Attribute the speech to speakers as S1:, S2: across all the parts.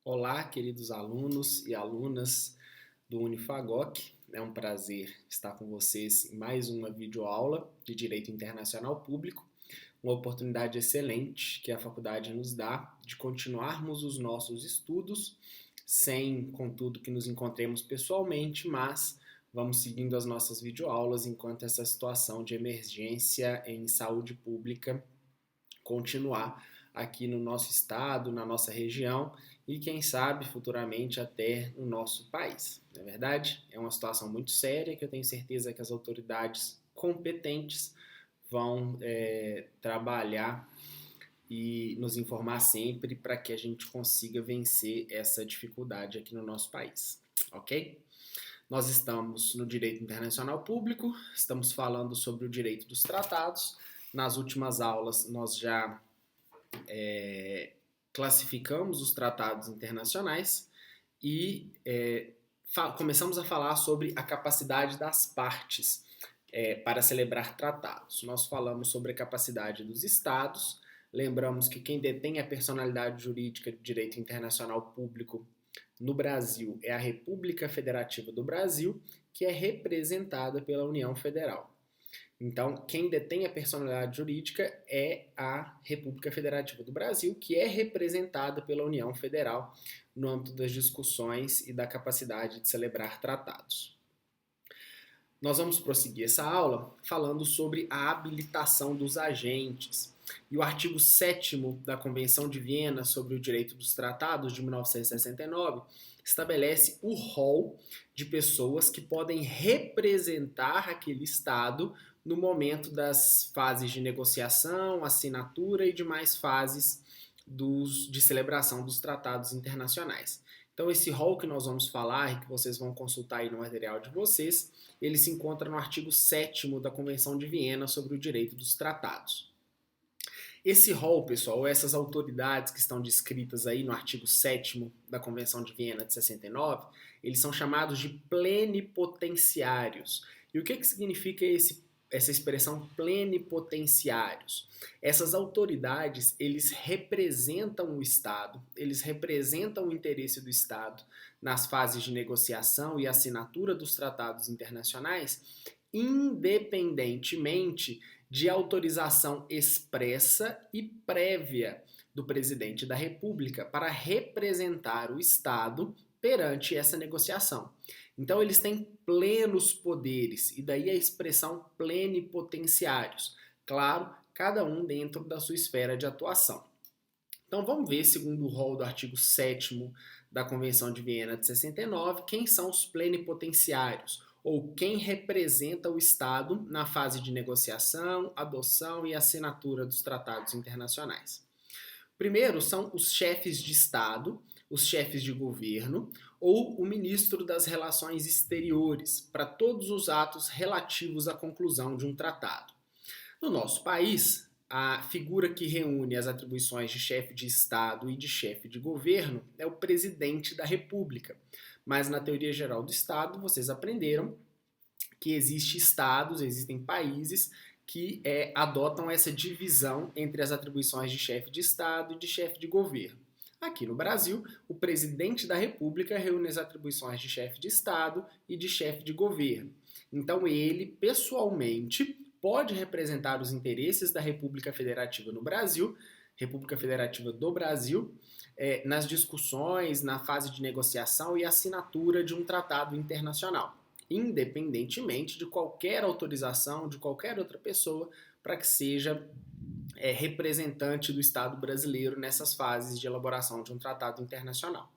S1: Olá, queridos alunos e alunas do Unifagoc. É um prazer estar com vocês em mais uma videoaula de Direito Internacional Público, uma oportunidade excelente que a faculdade nos dá de continuarmos os nossos estudos, sem, contudo, que nos encontremos pessoalmente, mas vamos seguindo as nossas videoaulas enquanto essa situação de emergência em saúde pública continuar aqui no nosso estado, na nossa região e quem sabe futuramente até no nosso país. Não é verdade? É uma situação muito séria que eu tenho certeza que as autoridades competentes vão trabalhar e nos informar sempre para que a gente consiga vencer essa dificuldade aqui no nosso país, ok? Nós estamos no direito internacional público, estamos falando sobre o direito dos tratados. Nas últimas aulas nós já classificamos os tratados internacionais e começamos a falar sobre a capacidade das partes para celebrar tratados. Nós falamos sobre a capacidade dos estados, lembramos que quem detém a personalidade jurídica de direito internacional público no Brasil é a República Federativa do Brasil, que é representada pela União Federal. Então, quem detém a personalidade jurídica é a República Federativa do Brasil, que é representada pela União Federal no âmbito das discussões e da capacidade de celebrar tratados. Nós vamos prosseguir essa aula falando sobre a habilitação dos agentes. E o artigo 7º da Convenção de Viena sobre o Direito dos Tratados, de 1969, estabelece o rol de pessoas que podem representar aquele Estado no momento das fases de negociação, assinatura e demais fases de celebração dos tratados internacionais. Então, esse rol que nós vamos falar e que vocês vão consultar aí no material de vocês, ele se encontra no artigo 7º da Convenção de Viena sobre o Direito dos Tratados. Esse rol, pessoal, essas autoridades que estão descritas aí no artigo 7º da Convenção de Viena de 69, eles são chamados de plenipotenciários. E o que significa essa expressão plenipotenciários? Essas autoridades, eles representam o Estado, eles representam o interesse do Estado nas fases de negociação e assinatura dos tratados internacionais, independentemente de autorização expressa e prévia do presidente da República para representar o Estado perante essa negociação. Então, eles têm plenos poderes, e daí a expressão plenipotenciários. Claro, cada um dentro da sua esfera de atuação. Então, vamos ver, segundo o rol do artigo 7º da Convenção de Viena de 69, quem são os plenipotenciários, ou quem representa o Estado na fase de negociação, adoção e assinatura dos tratados internacionais. Primeiro são os chefes de Estado, os chefes de governo ou o ministro das Relações Exteriores, para todos os atos relativos à conclusão de um tratado. No nosso país, a figura que reúne as atribuições de chefe de Estado e de chefe de governo é o presidente da República. Mas na teoria geral do Estado, vocês aprenderam que existem países que adotam essa divisão entre as atribuições de chefe de Estado e de chefe de governo. Aqui no Brasil, o presidente da República reúne as atribuições de chefe de Estado e de chefe de governo. Então ele, pessoalmente, pode representar os interesses da República Federativa no Brasil, República Federativa do Brasil, nas discussões, na fase de negociação e assinatura de um tratado internacional, independentemente de qualquer autorização de qualquer outra pessoa para que seja representante do Estado brasileiro nessas fases de elaboração de um tratado internacional.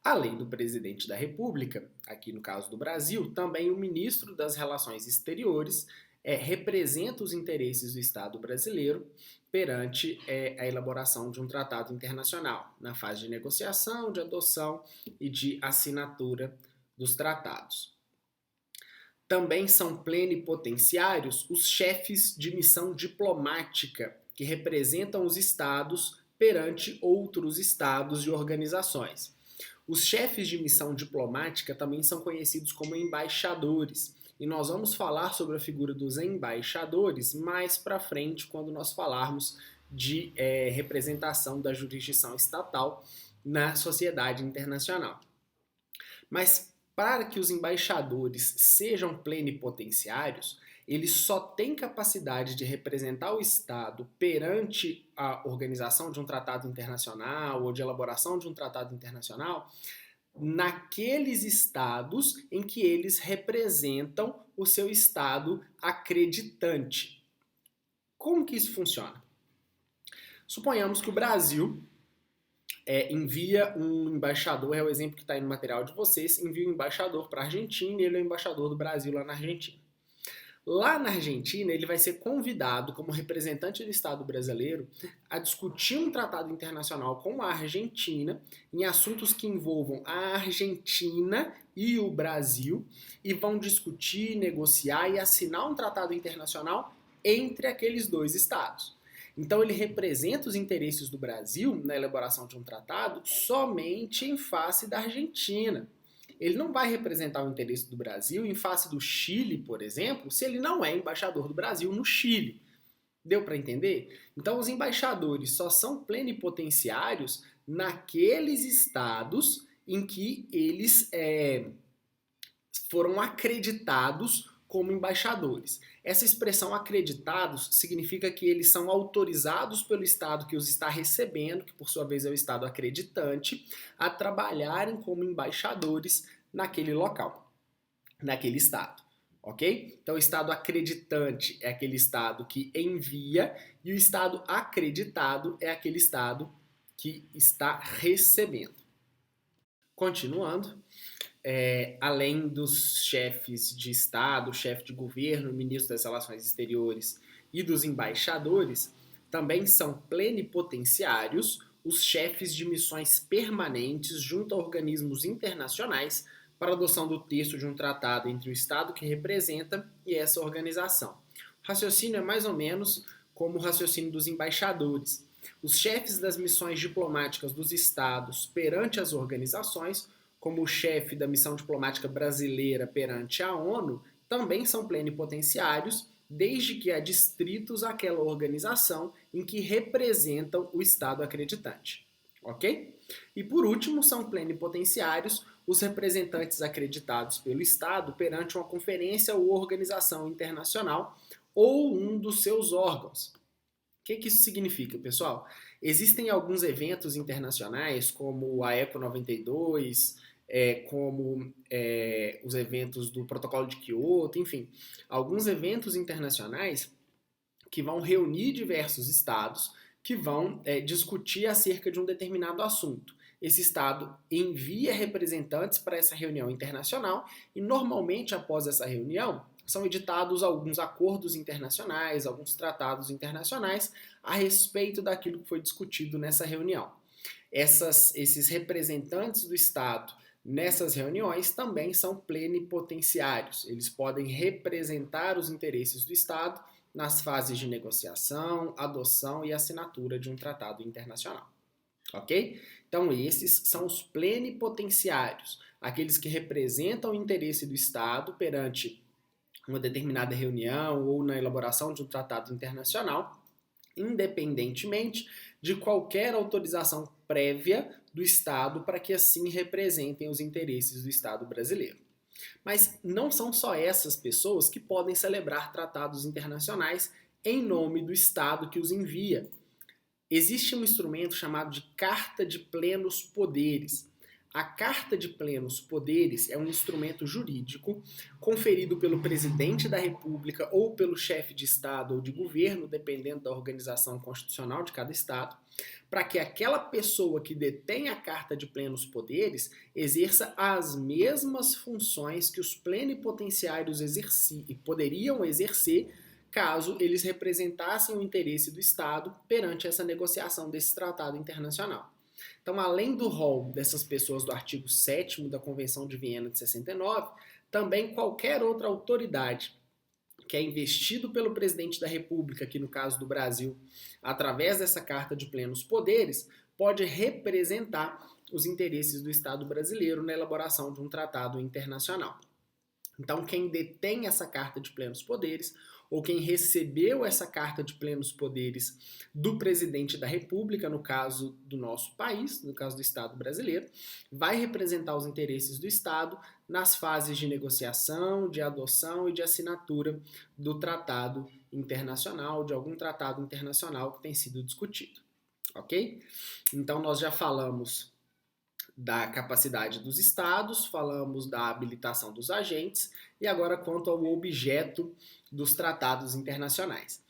S1: Além do presidente da República, aqui no caso do Brasil, também o ministro das Relações Exteriores representa os interesses do Estado brasileiro perante a elaboração de um tratado internacional, na fase de negociação, de adoção e de assinatura dos tratados. Também são plenipotenciários os chefes de missão diplomática, que representam os estados perante outros estados e organizações. Os chefes de missão diplomática também são conhecidos como embaixadores, e nós vamos falar sobre a figura dos embaixadores mais para frente, quando nós falarmos de representação da jurisdição estatal na sociedade internacional. Mas para que os embaixadores sejam plenipotenciários, eles só têm capacidade de representar o Estado perante a organização de um tratado internacional ou de elaboração de um tratado internacional naqueles estados em que eles representam o seu estado acreditante. Como que isso funciona? Suponhamos que o Brasil envia um embaixador, é o exemplo que está aí no material de vocês, envia um embaixador para a Argentina e ele é o embaixador do Brasil lá na Argentina. Lá na Argentina, ele vai ser convidado, como representante do Estado brasileiro, a discutir um tratado internacional com a Argentina em assuntos que envolvam a Argentina e o Brasil e vão discutir, negociar e assinar um tratado internacional entre aqueles dois estados. Então ele representa os interesses do Brasil na elaboração de um tratado somente em face da Argentina. Ele não vai representar o interesse do Brasil em face do Chile, por exemplo, se ele não é embaixador do Brasil no Chile. Deu para entender? Então os embaixadores só são plenipotenciários naqueles estados em que eles foram acreditados como embaixadores. Essa expressão acreditados significa que eles são autorizados pelo Estado que os está recebendo, que por sua vez é o Estado acreditante, a trabalharem como embaixadores naquele local, naquele Estado. Ok? Então o Estado acreditante é aquele Estado que envia e o Estado acreditado é aquele Estado que está recebendo. Continuando. Além dos chefes de Estado, chefe de governo, ministro das Relações Exteriores e dos embaixadores, também são plenipotenciários os chefes de missões permanentes junto a organismos internacionais para a adoção do texto de um tratado entre o Estado que representa e essa organização. O raciocínio é mais ou menos como o raciocínio dos embaixadores. Os chefes das missões diplomáticas dos Estados perante as organizações, como o chefe da missão diplomática brasileira perante a ONU, também são plenipotenciários, desde que adstritos àquela organização em que representam o Estado acreditante. Ok? E por último, são plenipotenciários os representantes acreditados pelo Estado perante uma conferência ou organização internacional ou um dos seus órgãos. O que isso significa, pessoal? Existem alguns eventos internacionais, como a ECO 92, como os eventos do Protocolo de Kyoto, enfim, alguns eventos internacionais que vão reunir diversos estados que vão discutir acerca de um determinado assunto. Esse estado envia representantes para essa reunião internacional e normalmente após essa reunião são editados alguns acordos internacionais, alguns tratados internacionais a respeito daquilo que foi discutido nessa reunião. Esses representantes do Estado nessas reuniões também são plenipotenciários. Eles podem representar os interesses do Estado nas fases de negociação, adoção e assinatura de um tratado internacional. Ok? Então esses são os plenipotenciários, aqueles que representam o interesse do Estado perante uma determinada reunião ou na elaboração de um tratado internacional, independentemente de qualquer autorização prévia do Estado para que assim representem os interesses do Estado brasileiro. Mas não são só essas pessoas que podem celebrar tratados internacionais em nome do Estado que os envia. Existe um instrumento chamado de Carta de Plenos Poderes. A Carta de Plenos Poderes é um instrumento jurídico conferido pelo presidente da República ou pelo chefe de Estado ou de governo, dependendo da organização constitucional de cada Estado, para que aquela pessoa que detém a Carta de Plenos Poderes exerça as mesmas funções que os plenipotenciários poderiam exercer caso eles representassem o interesse do Estado perante essa negociação desse tratado internacional. Então, além do rol dessas pessoas do artigo 7º da Convenção de Viena de 69, também qualquer outra autoridade que é investido pelo presidente da República, aqui no caso do Brasil, através dessa Carta de Plenos Poderes, pode representar os interesses do Estado brasileiro na elaboração de um tratado internacional. Então, quem detém essa Carta de Plenos Poderes ou quem recebeu essa carta de plenos poderes do presidente da República, no caso do nosso país, no caso do Estado brasileiro, vai representar os interesses do Estado nas fases de negociação, de adoção e de assinatura do tratado internacional, de algum tratado internacional que tem sido discutido. Ok? Então nós já falamos da capacidade dos estados, falamos da habilitação dos agentes e agora quanto ao objeto dos tratados internacionais.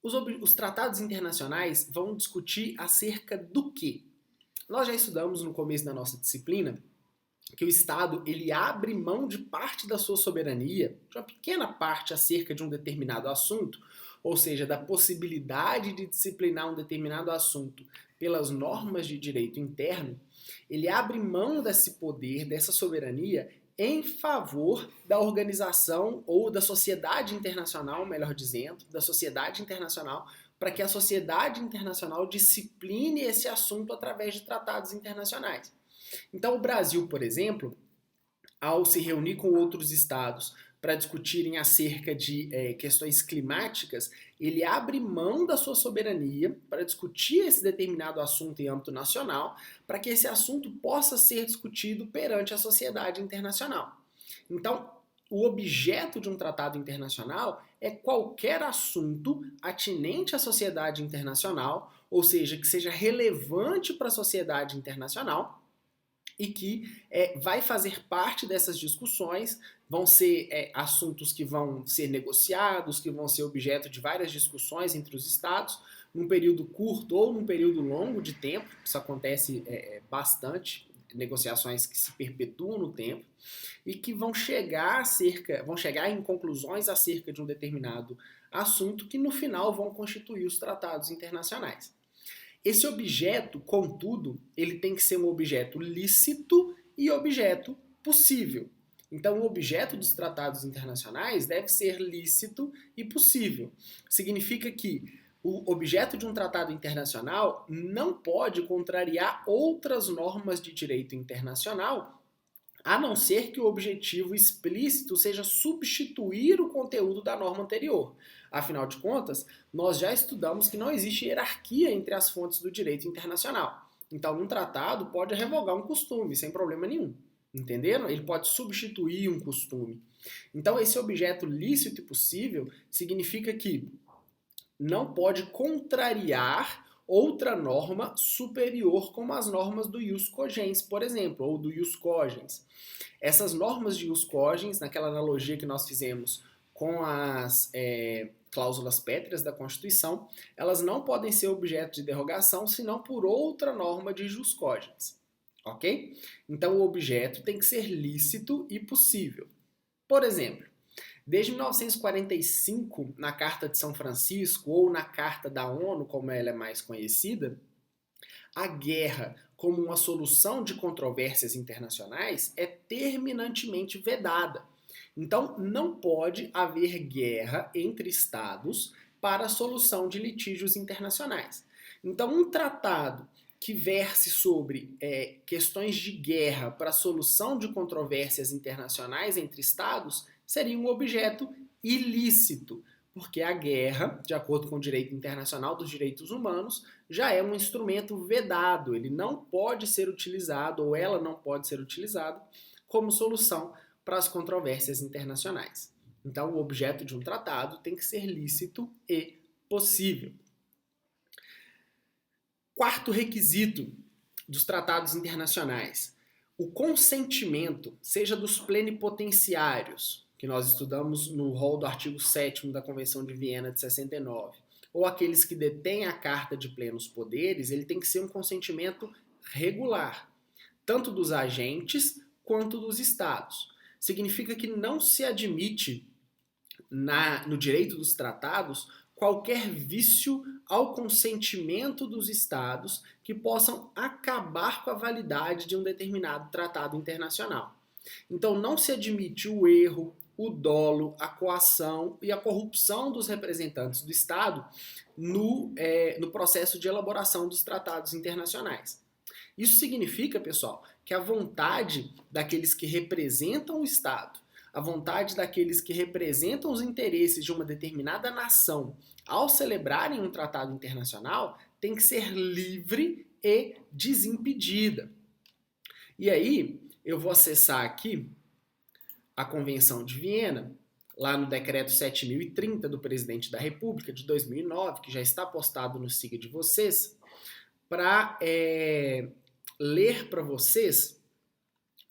S1: Os tratados internacionais vão discutir acerca do quê? Nós já estudamos no começo da nossa disciplina que o Estado ele abre mão de parte da sua soberania, de uma pequena parte acerca de um determinado assunto, ou seja, da possibilidade de disciplinar um determinado assunto pelas normas de direito interno, ele abre mão desse poder, dessa soberania, em favor da organização ou da sociedade internacional, melhor dizendo, da sociedade internacional, para que a sociedade internacional discipline esse assunto através de tratados internacionais. Então, o Brasil, por exemplo, ao se reunir com outros estados para discutirem acerca de questões climáticas, ele abre mão da sua soberania para discutir esse determinado assunto em âmbito nacional, para que esse assunto possa ser discutido perante a sociedade internacional. Então, o objeto de um tratado internacional é qualquer assunto atinente à sociedade internacional, ou seja, que seja relevante para a sociedade internacional, e que vai fazer parte dessas discussões, vão ser assuntos que vão ser negociados, que vão ser objeto de várias discussões entre os estados, num período curto ou num período longo de tempo, isso acontece bastante, negociações que se perpetuam no tempo, e que vão chegar em conclusões acerca de um determinado assunto que no final vão constituir os tratados internacionais. Esse objeto, contudo, ele tem que ser um objeto lícito e objeto possível. Então, o objeto dos tratados internacionais deve ser lícito e possível. Significa que o objeto de um tratado internacional não pode contrariar outras normas de direito internacional, a não ser que o objetivo explícito seja substituir o conteúdo da norma anterior. Afinal de contas, nós já estudamos que não existe hierarquia entre as fontes do direito internacional. Então, um tratado pode revogar um costume sem problema nenhum. Entenderam? Ele pode substituir um costume. Então, esse objeto lícito e possível significa que não pode contrariar outra norma superior, como as normas do ius cogens, por exemplo, ou do ius cogens. Essas normas de ius cogens, naquela analogia que nós fizemos com as cláusulas pétreas da Constituição, elas não podem ser objeto de derrogação senão por outra norma de ius cogens. Ok? Então o objeto tem que ser lícito e possível. Por exemplo, desde 1945, na Carta de São Francisco ou na Carta da ONU, como ela é mais conhecida, a guerra como uma solução de controvérsias internacionais é terminantemente vedada. Então, não pode haver guerra entre estados para a solução de litígios internacionais. Então, um tratado que verse sobre questões de guerra para a solução de controvérsias internacionais entre estados seria um objeto ilícito, porque a guerra, de acordo com o direito internacional dos direitos humanos, já é um instrumento vedado, ele não pode ser utilizado, ou ela não pode ser utilizada, como solução para as controvérsias internacionais. Então, o objeto de um tratado tem que ser lícito e possível. Quarto requisito dos tratados internacionais: o consentimento, seja dos plenipotenciários, que nós estudamos no rol do artigo 7º da Convenção de Viena de 69, ou aqueles que detêm a Carta de Plenos Poderes, ele tem que ser um consentimento regular, tanto dos agentes quanto dos estados. Significa que não se admite no direito dos tratados qualquer vício ao consentimento dos estados que possam acabar com a validade de um determinado tratado internacional. Então não se admite o erro, o dolo, a coação e a corrupção dos representantes do Estado no processo de elaboração dos tratados internacionais. Isso significa, pessoal, que a vontade daqueles que representam o Estado, a vontade daqueles que representam os interesses de uma determinada nação ao celebrarem um tratado internacional tem que ser livre e desimpedida. E aí, eu vou acessar aqui a Convenção de Viena, lá no Decreto 7.030 do Presidente da República de 2009, que já está postado no SIGA de vocês, para ler para vocês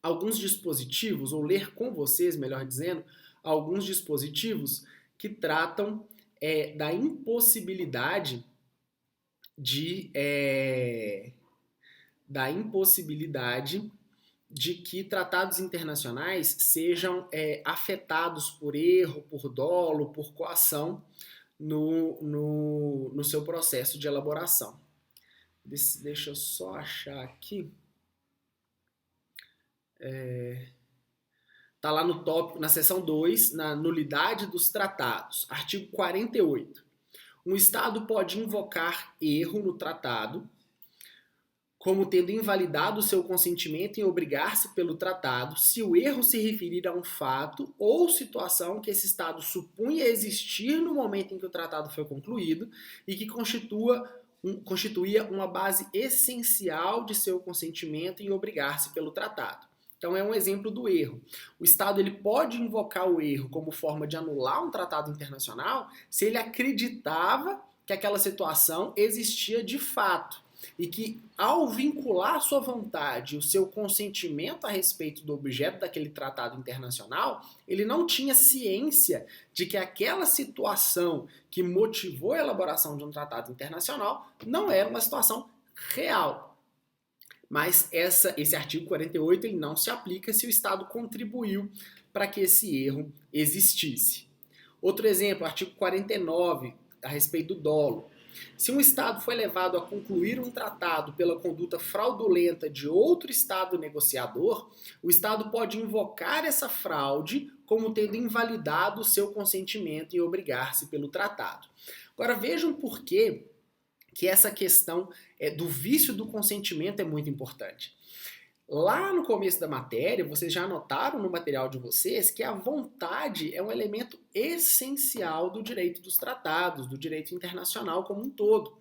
S1: alguns dispositivos, ou ler com vocês, melhor dizendo, alguns dispositivos que tratam da impossibilidade de que tratados internacionais sejam afetados por erro, por dolo, por coação no seu processo de elaboração. Deixa eu só achar aqui. Está lá no tópico, na seção 2, na nulidade dos tratados, artigo 48. Um Estado pode invocar erro no tratado, como tendo invalidado o seu consentimento em obrigar-se pelo tratado, se o erro se referir a um fato ou situação que esse Estado supunha existir no momento em que o tratado foi concluído e que constituía uma base essencial de seu consentimento em obrigar-se pelo tratado. Então é um exemplo do erro. O Estado ele pode invocar o erro como forma de anular um tratado internacional se ele acreditava que aquela situação existia de fato e que, ao vincular sua vontade e o seu consentimento a respeito do objeto daquele tratado internacional, ele não tinha ciência de que aquela situação que motivou a elaboração de um tratado internacional não era uma situação real. Mas esse artigo 48 ele não se aplica se o Estado contribuiu para que esse erro existisse. Outro exemplo, artigo 49, a respeito do dolo. Se um Estado foi levado a concluir um tratado pela conduta fraudulenta de outro Estado negociador, o Estado pode invocar essa fraude como tendo invalidado o seu consentimento em obrigar-se pelo tratado. Agora vejam por que essa questão do vício do consentimento é muito importante. Lá no começo da matéria, vocês já notaram no material de vocês que a vontade é um elemento essencial do direito dos tratados, do direito internacional como um todo.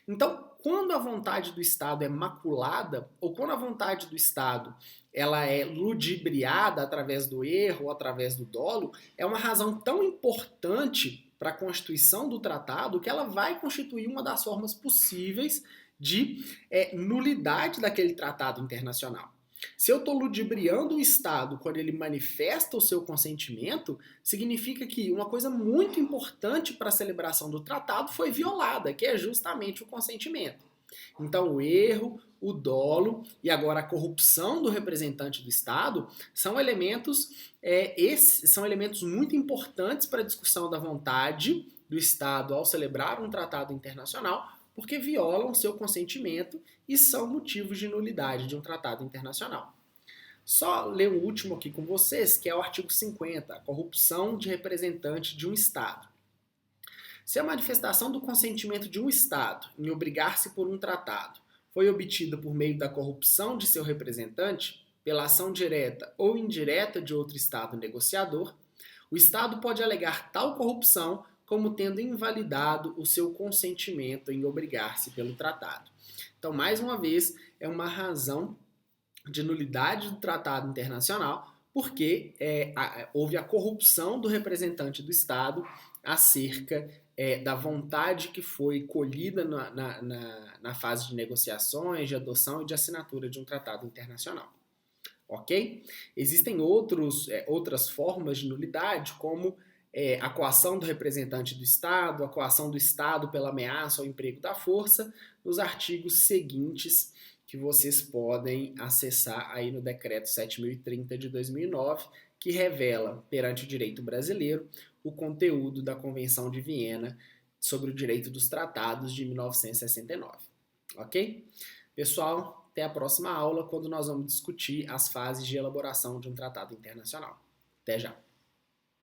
S1: Então, quando a vontade do Estado é maculada, ou quando a vontade do Estado ela é ludibriada através do erro ou através do dolo, é uma razão tão importante para a constituição do tratado que ela vai constituir uma das formas possíveis de nulidade daquele tratado internacional. Se eu estou ludibriando o Estado quando ele manifesta o seu consentimento, significa que uma coisa muito importante para a celebração do tratado foi violada, que é justamente o consentimento. Então, o erro, o dolo e agora a corrupção do representante do Estado são elementos muito importantes para a discussão da vontade do Estado ao celebrar um tratado internacional, porque violam seu consentimento e são motivos de nulidade de um tratado internacional. Só ler o último aqui com vocês, que é o artigo 50, a corrupção de representante de um Estado. Se a manifestação do consentimento de um Estado em obrigar-se por um tratado foi obtida por meio da corrupção de seu representante, pela ação direta ou indireta de outro Estado negociador, o Estado pode alegar tal corrupção como tendo invalidado o seu consentimento em obrigar-se pelo tratado. Então, mais uma vez, é uma razão de nulidade do tratado internacional, porque houve a corrupção do representante do Estado acerca da vontade que foi colhida na fase de negociações, de adoção e de assinatura de um tratado internacional. Ok? Existem outras formas de nulidade, como a coação do representante do Estado, a coação do Estado pela ameaça ao emprego da força, nos artigos seguintes que vocês podem acessar aí no Decreto 7.030 de 2009, que revela, perante o direito brasileiro, o conteúdo da Convenção de Viena sobre o direito dos tratados de 1969. Ok? Pessoal, até a próxima aula, quando nós vamos discutir as fases de elaboração de um tratado internacional. Até já!